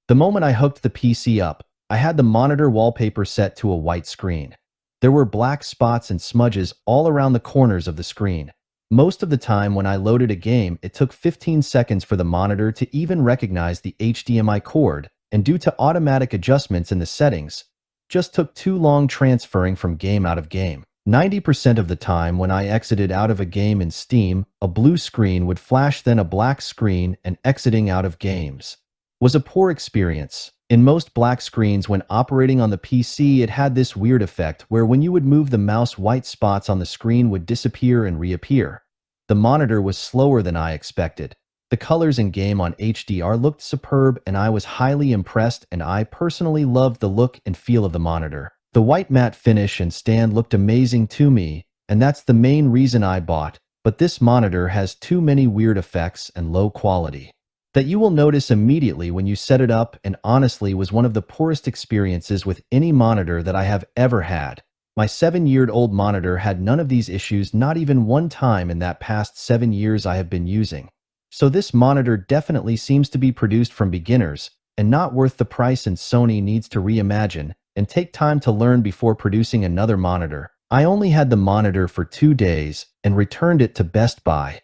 The moment I hooked the PC up, I had the monitor wallpaper set to a white screen. There were black spots and smudges all around the corners of the screen. Most of the time when I loaded a game, it took 15 seconds for the monitor to even recognize the HDMI cord, and due to automatic adjustments in the settings, just took too long transferring from game out of game. 90% of the time when I exited out of a game in Steam, a blue screen would flash, then a black screen, and exiting out of games was a poor experience. In most black screens when operating on the PC, it had this weird effect where when you would move the mouse, white spots on the screen would disappear and reappear. The monitor was slower than I expected. The colors in game on HDR looked superb and I was highly impressed, and I personally loved the look and feel of the monitor. The white matte finish and stand looked amazing to me, and that's the main reason I bought, but this monitor has too many weird effects and low quality that you will notice immediately when you set it up, and honestly was one of the poorest experiences with any monitor that I have ever had. My 7-year-old monitor had none of these issues, not even one time in that past 7 years I have been using. So this monitor definitely seems to be produced from beginners and not worth the price, and Sony needs to reimagine and take time to learn before producing another monitor. I only had the monitor for 2 days and returned it to Best Buy.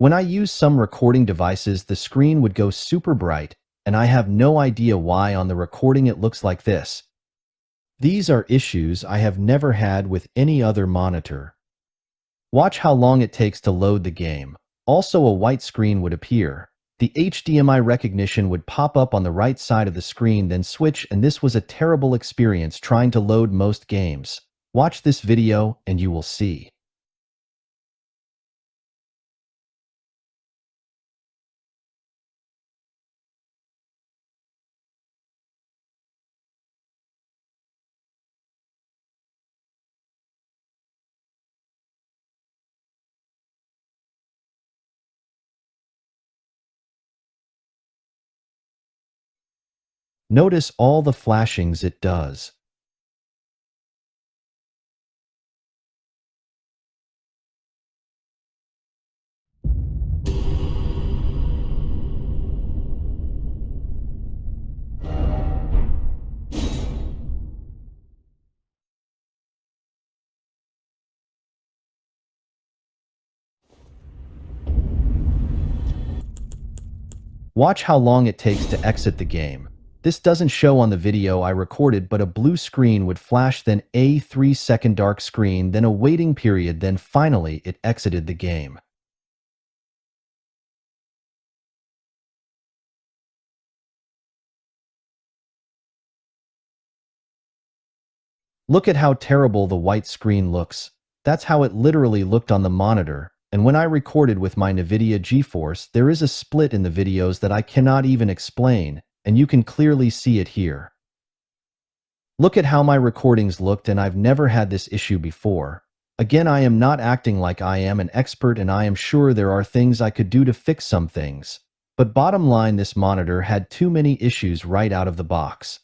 When I use some recording devices, the screen would go super bright, and I have no idea why on the recording it looks like this. These are issues I have never had with any other monitor. Watch how long it takes to load the game. Also, a white screen would appear. The HDMI recognition would pop up on the right side of the screen, then switch, and this was a terrible experience trying to load most games. Watch this video and you will see. Notice all the flashings it does. Watch how long it takes to exit the game. This doesn't show on the video I recorded, but a blue screen would flash, then a 3-second dark screen, then a waiting period, then finally it exited the game. Look at how terrible the white screen looks. That's how it literally looked on the monitor. And when I recorded with my NVIDIA GeForce, there is a split in the videos that I cannot even explain, and you can clearly see it here. Look at how my recordings looked, and I've never had this issue before. Again, I am not acting like I am an expert, and I am sure there are things I could do to fix some things. But bottom line, this monitor had too many issues right out of the box.